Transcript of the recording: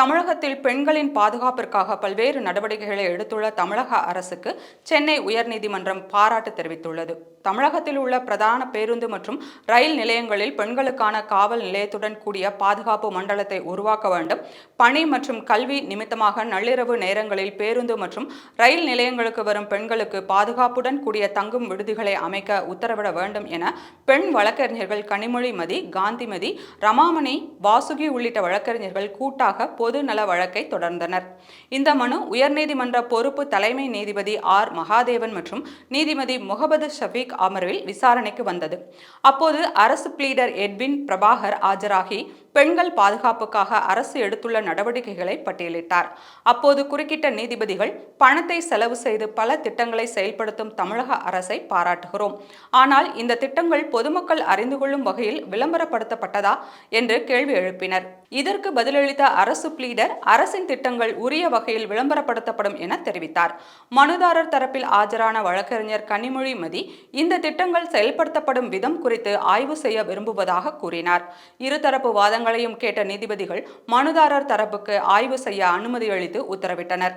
தமிழகத்தில் பெண்களின் பாதுகாப்பிற்காக பல்வேறு நடவடிக்கைகளை எடுத்துள்ள தமிழக அரசுக்கு சென்னை உயர்நீதிமன்றம் பாராட்டு தெரிவித்துள்ளது. தமிழகத்தில் உள்ள பிரதான பேருந்து மற்றும் ரயில் நிலையங்களில் பெண்களுக்கான காவல் நிலையத்துடன் கூடிய பாதுகாப்பு மண்டலத்தை உருவாக்க வேண்டும். பணி மற்றும் கல்வி நிமித்தமாக நள்ளிரவு நேரங்களில் பேருந்து மற்றும் ரயில் நிலையங்களுக்கு வரும் பெண்களுக்கு பாதுகாப்புடன் கூடிய தங்கும் விடுதிகளை அமைக்க உத்தரவிட வேண்டும் என பெண் வழக்கறிஞர்கள் கனிமொழிமதி, காந்திமதி, ரமாமணி, வாசுகி உள்ளிட்ட வழக்கறிஞர்கள் கூட்டாக பொது நல வழக்கை தொடர்ந்தனர். இந்த மனு உயர்நீதிமன்ற பொறுப்பு தலைமை நீதிபதி ஆர். மகாதேவன் மற்றும் நீதிபதி முகமது ஷபீக் அமர்வில் விசாரணைக்கு வந்தது. அப்போது அரசு பிளீடர் எட்வின் பிரபாகர் ஆஜராகி பெண்கள் பாதுகாப்புக்காக அரசு எடுத்துள்ள நடவடிக்கைகளை பட்டியலிட்டார். அப்போது குறுக்கிட்ட நீதிபதிகள், பணத்தை செலவு செய்து பல திட்டங்களை செயல்படுத்தும் தமிழக அரசை பாராட்டுகிறோம். ஆனால் இந்த திட்டங்கள் பொதுமக்கள் அறிந்து கொள்ளும் வகையில் விளம்பரப்படுத்தப்பட்டதா என்று கேள்வி எழுப்பினர். இதற்கு பதிலளித்த அரசு பிளீடர், அரசின் திட்டங்கள் உரிய வகையில் விளம்பரப்படுத்தப்படும் என தெரிவித்தார். மனுதாரர் தரப்பில் ஆஜரான வழக்கறிஞர் கனிமொழிமதி, இந்த திட்டங்கள் செயல்படுத்தப்படும் விதம் குறித்து ஆய்வு செய்ய விரும்புவதாக கூறினார். இருதரப்பு வாதங்களையும் கேட்ட நீதிபதிகள் மனுதாரர் தரப்புக்கு ஆய்வு செய்ய அனுமதி அளித்து உத்தரவிட்டனர்.